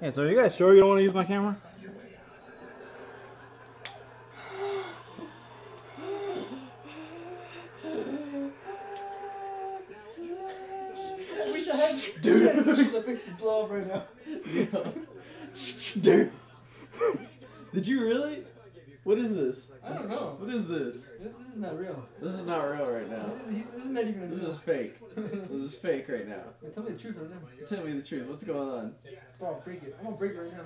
Hey, so are you guys sure you don't want to use my camera? I wish I had. Dude, I fixed the blow up right now. Yeah. Dude. Did you really? What is this? I don't know. What is this? This is not real. This is not real right now. This is not even real. This is fake. This is fake right now. Tell me the truth right now. Tell me the truth. What's going on? Oh, I'll break it. I'm gonna break it right now.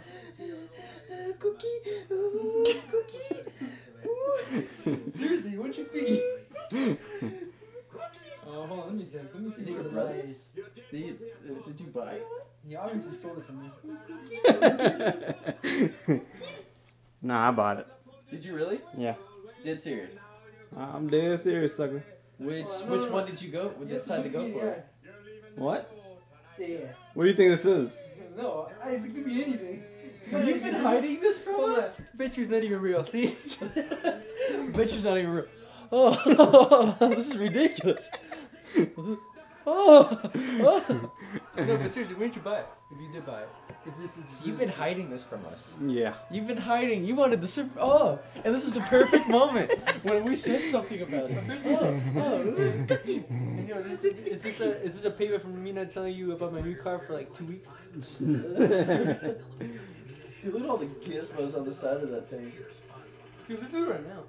Cookie. Ooh, cookie. Ooh. Seriously, what you speaking? Oh, hold on. Let me see. Let me see. Is it your what brother's? Did you buy it? He obviously stole it from me. Nah, I bought it. Did you really? Yeah. Dead serious. I'm dead serious, sucker. Which one did you go? Would you decide to go for? What? Say yeah. What do you think this is? No, it could be anything. You've been hiding this from us? Bet you's not even real. See? Bet you's not even real. Oh, this is ridiculous. Oh. No, but seriously, when did you buy it? If you did buy it, if this is You've been hiding this from us. Yeah. You've been hiding. You wanted the super. Oh, and this is the perfect moment when we said something about it. And, you know, is this a payment for me not telling you about my new car for like 2 weeks? Dude, look at all the gizmos on the side of that thing. Dude, let's do it right now.